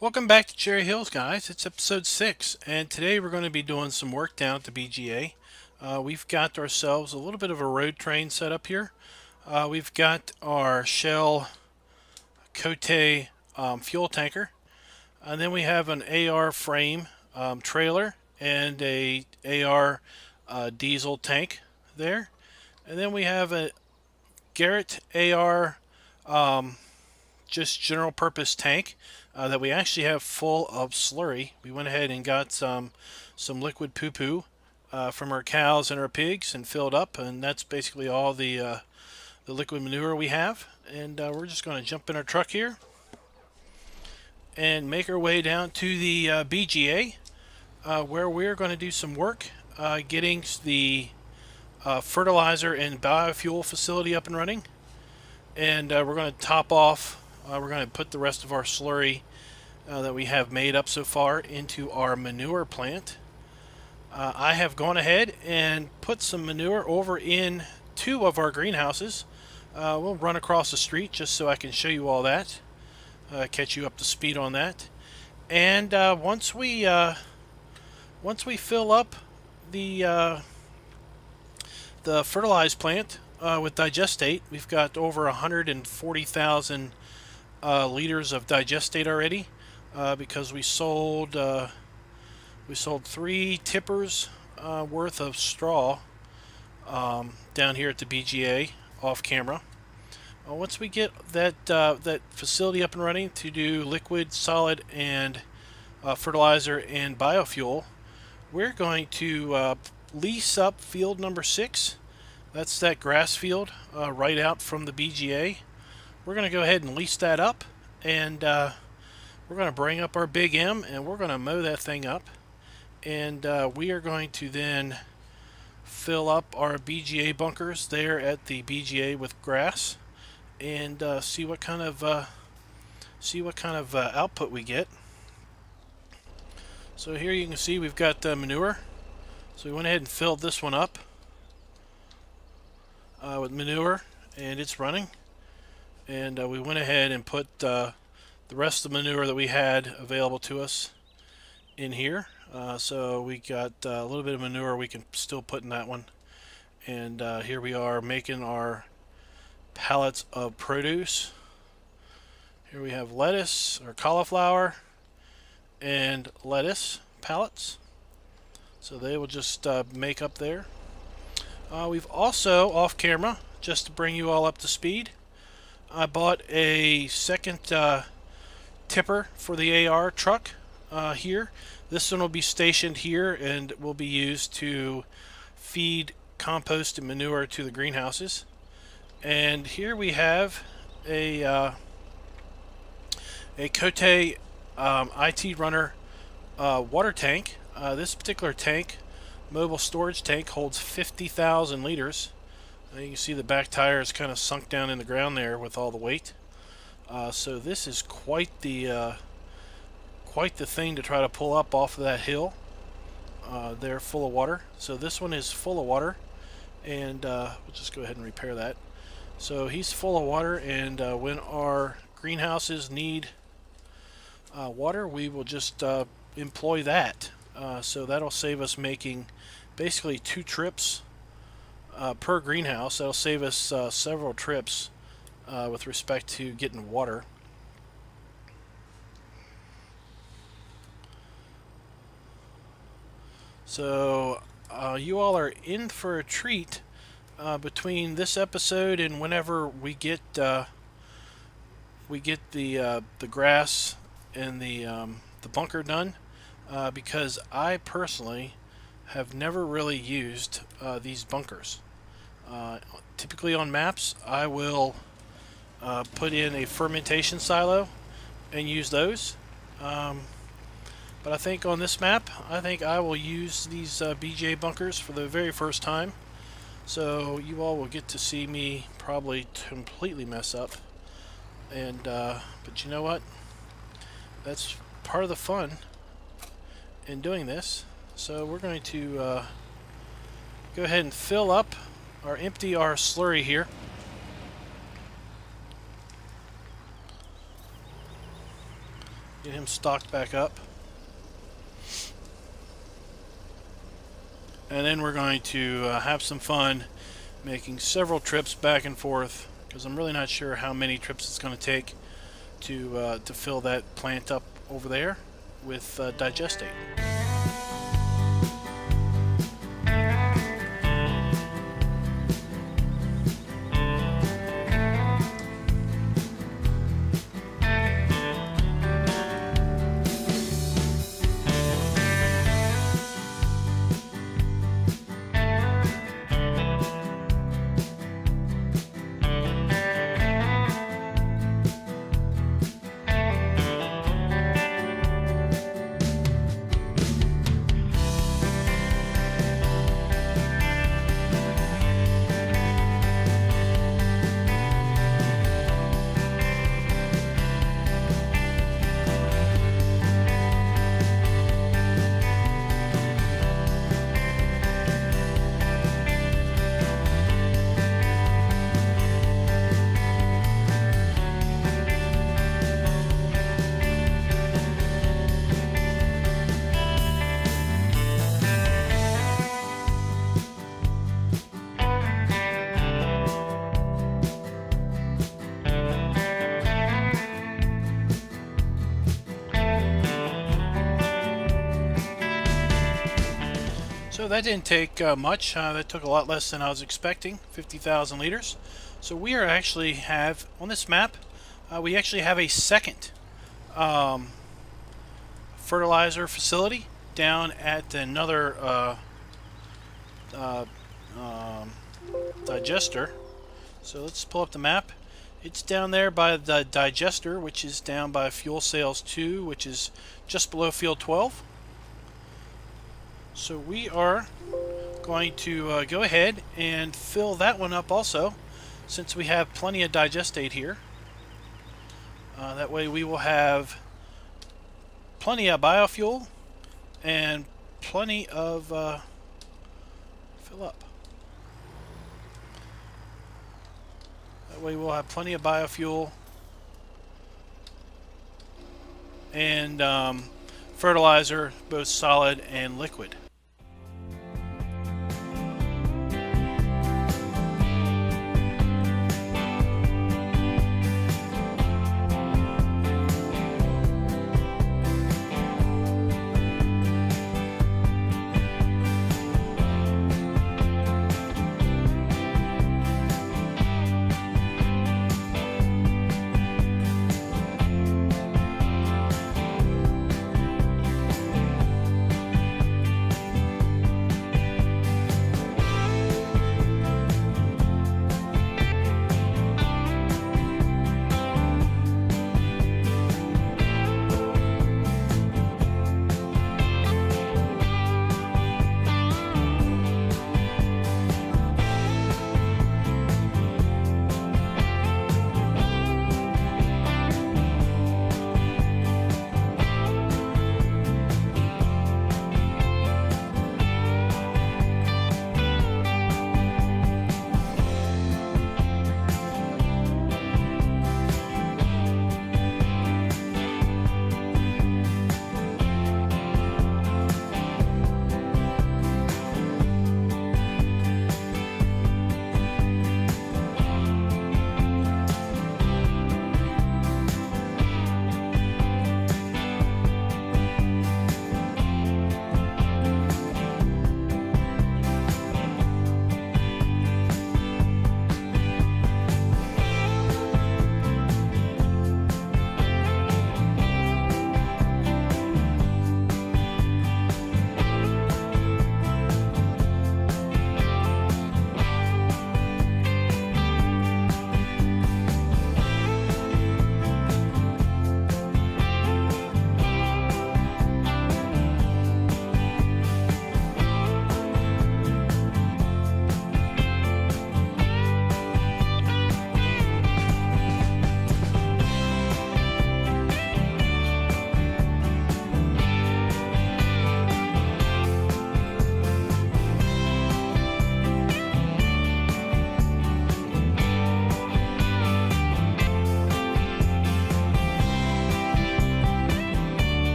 Welcome back to Cherry Hills, guys. It's episode 6, and today we're going to be doing some work down at the BGA. We've got ourselves a little bit of a road train set up here. We've got our Shell Cote fuel tanker, and then we have an AR frame trailer and a AR diesel tank there. And then we have a Garrett AR just general purpose tank that we actually have full of slurry. We went ahead and got some liquid poo-poo from our cows and our pigs and filled up, and that's basically all the liquid manure we have. And we're just going to jump in our truck here and make our way down to the BGA where we're going to do some work getting the fertilizer and biofuel facility up and running. And we're going to top off, we're going to put the rest of our slurry that we have made up so far into our manure plant. I have gone ahead and put some manure over in 2 of our greenhouses. We'll run across the street just so I can show you all that, catch you up to speed on that. And once we fill up the fertilized plant with digestate, we've got over 140,000 liters of digestate already because we sold 3 tippers worth of straw down here at the BGA off camera. Once we get that facility up and running to do liquid, solid, and fertilizer and biofuel, we're going to lease up field number 6. That's that grass field right out from the BGA. We're going to go ahead and lease that up, and we're going to bring up our Big M, and we're going to mow that thing up. And we are going to then fill up our BGA bunkers there at the BGA with grass, and see what kind of output we get. So here you can see we've got manure. So we went ahead and filled this one up with manure, and it's running. And we went ahead and put the rest of the manure that we had available to us in here. So we got a little bit of manure we can still put in that one. And here we are making our pallets of produce. Here we have lettuce or cauliflower and lettuce pallets. So they will just make up there. We've also, off camera, just to bring you all up to speed, I bought a second tipper for the AR truck here. This one will be stationed here and will be used to feed compost and manure to the greenhouses. And here we have a Cote IT Runner water tank. This particular tank, mobile storage tank, holds 50,000 liters. You can see the back tire is kind of sunk down in the ground there with all the weight. So this is quite the thing to try to pull up off of that hill. They're full of water. So this one is full of water, and we'll just go ahead and repair that. So he's full of water, and when our greenhouses need water, we will just employ that. So that'll save us making basically 2 trips per greenhouse. That'll save us several trips with respect to getting water. So you all are in for a treat between this episode and whenever we get the grass and the bunker done, because I personally have never really used these bunkers. Typically on maps, I will put in a fermentation silo and use those. But I think on this map, I think I will use these BGA bunkers for the very first time. So you all will get to see me probably completely mess up. And but you know what? That's part of the fun in doing this. So we're going to go ahead and fill up or empty our slurry here. Get him stocked back up. And then we're going to have some fun making several trips back and forth, because I'm really not sure how many trips it's going to take to fill that plant up over there with digestate. So that didn't take much. That took a lot less than I was expecting, 50,000 liters. So we are actually have, on this map, we actually have a second fertilizer facility down at another digester. So let's pull up the map. It's down there by the digester, which is down by fuel sales 2, which is just below field 12. So we are going to go ahead and fill that one up also, since we have plenty of digestate here. That way we will have plenty of biofuel and plenty of fill up. That way we'll have plenty of biofuel and fertilizer, both solid and liquid.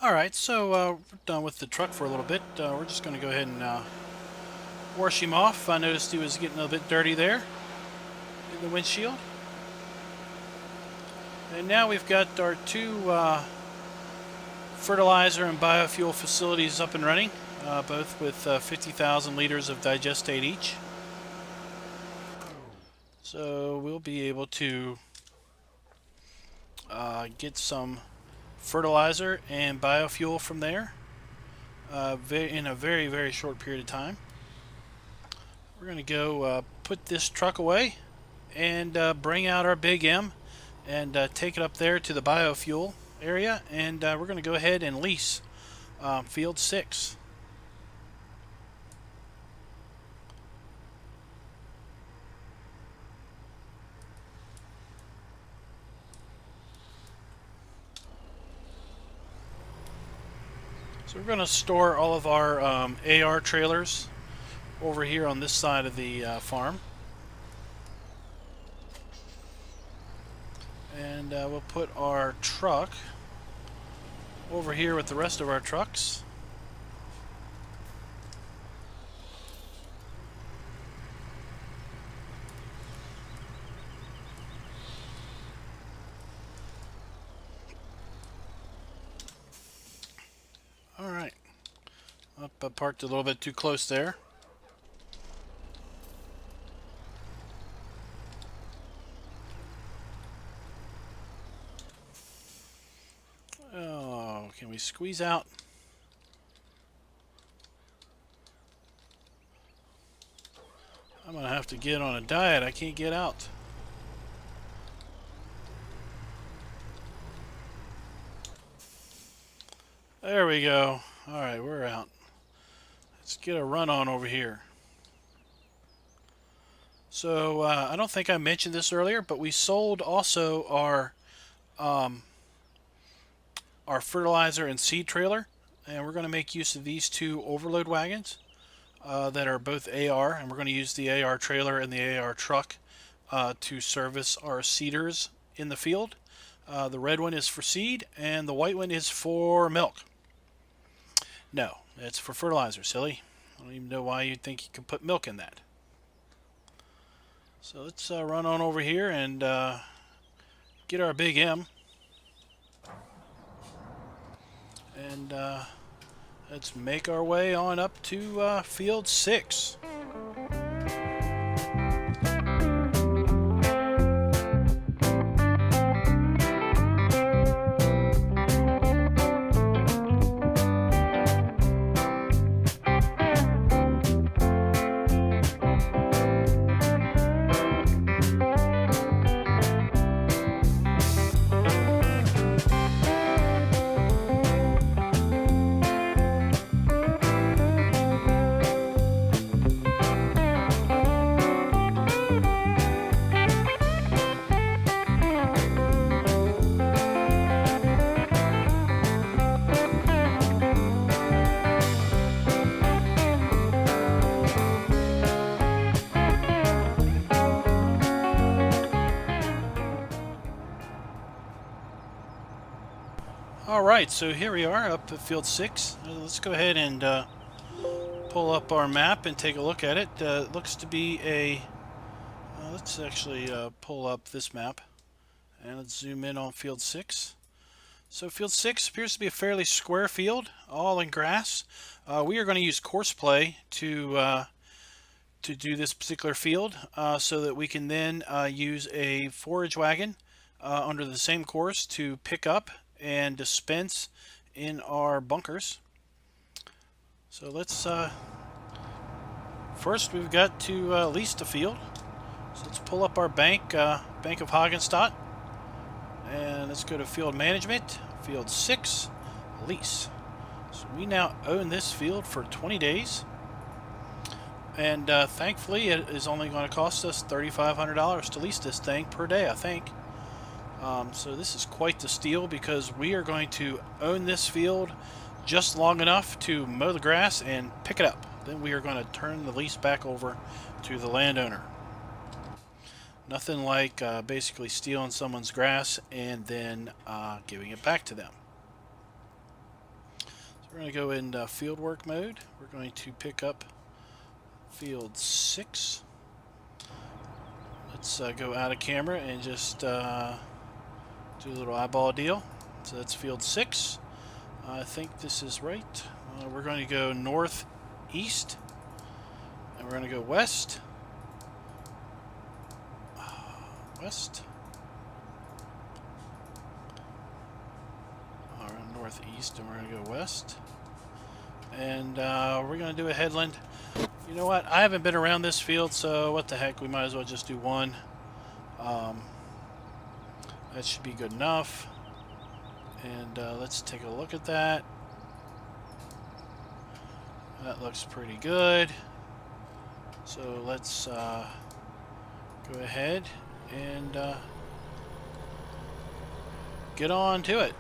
Alright, so we're done with the truck for a little bit. We're just going to go ahead and wash him off. I noticed he was getting a bit dirty there in the windshield. And now we've got our two fertilizer and biofuel facilities up and running, both with 50,000 liters of digestate each. So we'll be able to get some fertilizer and biofuel from there in a very, very short period of time. We're going to go put this truck away and bring out our Big M and take it up there to the biofuel area, and we're going to go ahead and lease field 6. So we're going to store all of our AR trailers over here on this side of the farm. And we'll put our truck over here with the rest of our trucks. Alright. I parked a little bit too close there. Oh, can we squeeze out? I'm gonna have to get on a diet. I can't get out. There we go. Alright, we're out. Let's get a run on over here. So, I don't think I mentioned this earlier, but we sold also our fertilizer and seed trailer, and we're going to make use of these two overload wagons that are both AR, and we're going to use the AR trailer and the AR truck to service our seeders in the field. The red one is for seed, and the white one is for milk. No, it's for fertilizer, silly. I don't even know why you'd think you could put milk in that. So let's run on over here and get our Big M. And let's make our way on up to field 6. Alright, so here we are up at field 6. Let's go ahead and pull up our map and take a look at it. It looks to be a... let's actually pull up this map and let's zoom in on field 6. So field 6 appears to be a fairly square field, all in grass. We are going to use course play to do this particular field so that we can then use a forage wagon under the same course to pick up and dispense in our bunkers. So let's first we've got to lease the field. So let's pull up our bank of Hagenstadt, and let's go to field management, field 6, lease. So we now own this field for 20 days, and thankfully it is only going to cost us $3,500 to lease this thing per day, I think. So this is quite the steal, because we are going to own this field just long enough to mow the grass and pick it up. Then we are going to turn the lease back over to the landowner. Nothing like basically stealing someone's grass and then giving it back to them. We're going to go in field work mode. We're going to pick up field 6. Let's go out of camera and just do a little eyeball deal. So that's field 6. I think this is right. We're going to go northeast, and we're going to go west. West. Northeast, and we're going to go west. And we're going to do a headland. You know what? I haven't been around this field, so what the heck? We might as well just do one. That should be good enough. And let's take a look at that. That looks pretty good. So let's go ahead and get on to it.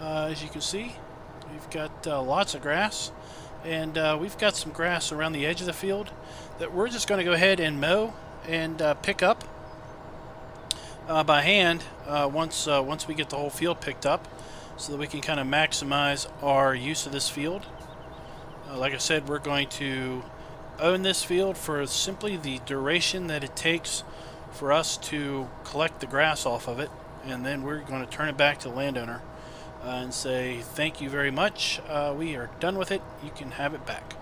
As you can see, we've got lots of grass, and we've got some grass around the edge of the field that we're just going to go ahead and mow and pick up by hand once we get the whole field picked up, so that we can kind of maximize our use of this field. Like I said, we're going to own this field for simply the duration that it takes for us to collect the grass off of it, and then we're going to turn it back to the landowner and say, thank you very much, we are done with it, you can have it back.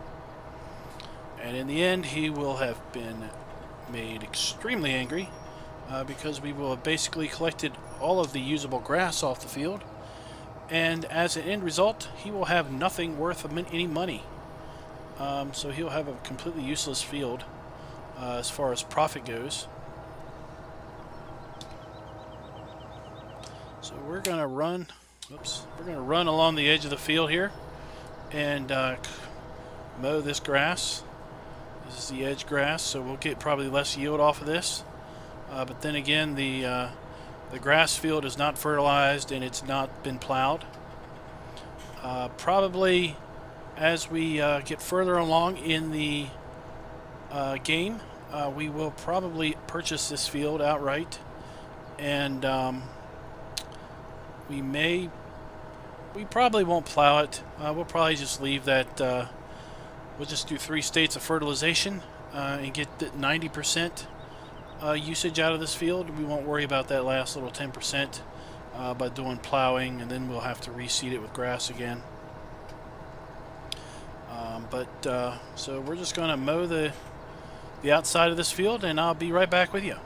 And in the end, he will have been made extremely angry because we will have basically collected all of the usable grass off the field, and as an end result, he will have nothing worth any money. So he'll have a completely useless field as far as profit goes. So we're going to run Oops. We're going to run along the edge of the field here and mow this grass. This is the edge grass, so we'll get probably less yield off of this. But then again, the grass field is not fertilized and it's not been plowed. Probably as we get further along in the game, we will probably purchase this field outright, and we probably won't plow it. We'll probably just leave that. We'll just do 3 states of fertilization and get 90% usage out of this field. We won't worry about that last little 10% by doing plowing, and then we'll have to reseed it with grass again. So we're just going to mow the outside of this field, and I'll be right back with you.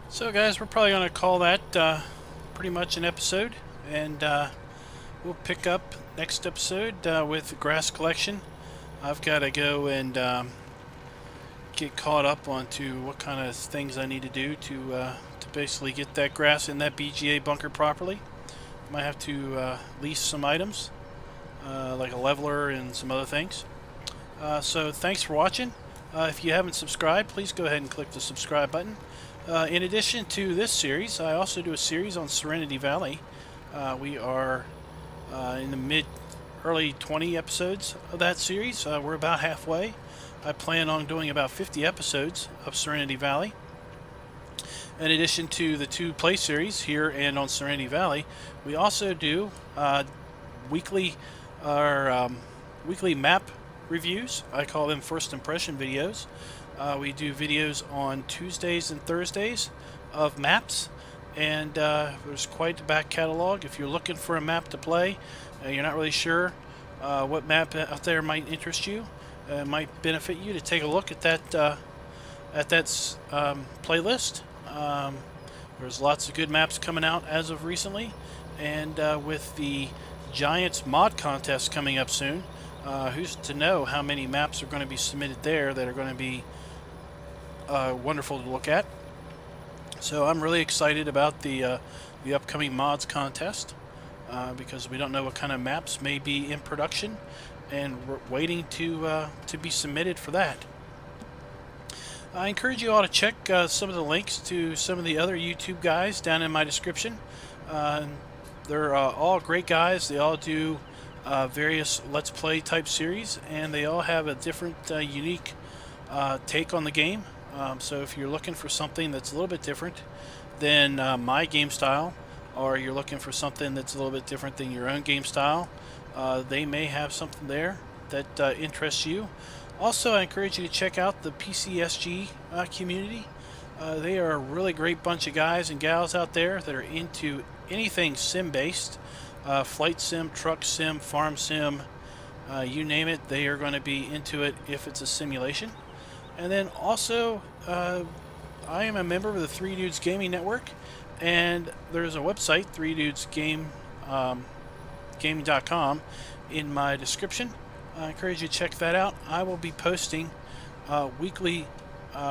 So guys, we're probably going to call that pretty much an episode, and we'll pick up next episode with grass collection. I've got to go and get caught up onto what kind of things I need to do to basically get that grass in that BGA bunker properly. Might have to lease some items like a leveler and some other things. So thanks for watching. If you haven't subscribed, please go ahead and click the subscribe button. In addition to this series, I also do a series on Serenity Valley. We are in the early 20 episodes of that series. We're about halfway. I plan on doing about 50 episodes of Serenity Valley. In addition to the 2 play series here and on Serenity Valley, we also do weekly map reviews. I call them first impression videos. We do videos on Tuesdays and Thursdays of maps, and there's quite a back catalog. If you're looking for a map to play, you're not really sure what map out there might interest you, might benefit you to take a look at that playlist. There's lots of good maps coming out as of recently, and with the Giants mod contest coming up soon, who's to know how many maps are going to be submitted there that are going to be wonderful to look at. So I'm really excited about the upcoming mods contest because we don't know what kind of maps may be in production, and we're waiting to be submitted for that. I encourage you all to check some of the links to some of the other YouTube guys down in my description. They're all great guys. They all do various Let's Play type series, and they all have a different unique take on the game. So if you're looking for something that's a little bit different than my game style, or you're looking for something that's a little bit different than your own game style, they may have something there that interests you. Also, I encourage you to check out the PCSG community. They are a really great bunch of guys and gals out there that are into anything sim-based. Flight sim, truck sim, farm sim, you name it, they are going to be into it if it's a simulation. And then also, I am a member of the 3 Dudes Gaming Network, and there's a website, 3 Dudes Game TBFgaming.com in my description. I encourage you to check that out. I will be posting weekly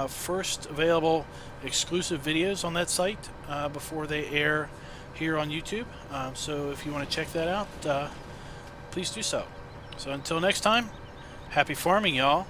first available exclusive videos on that site before they air here on YouTube. So if you want to check that out, please do so. So until next time, happy farming, y'all.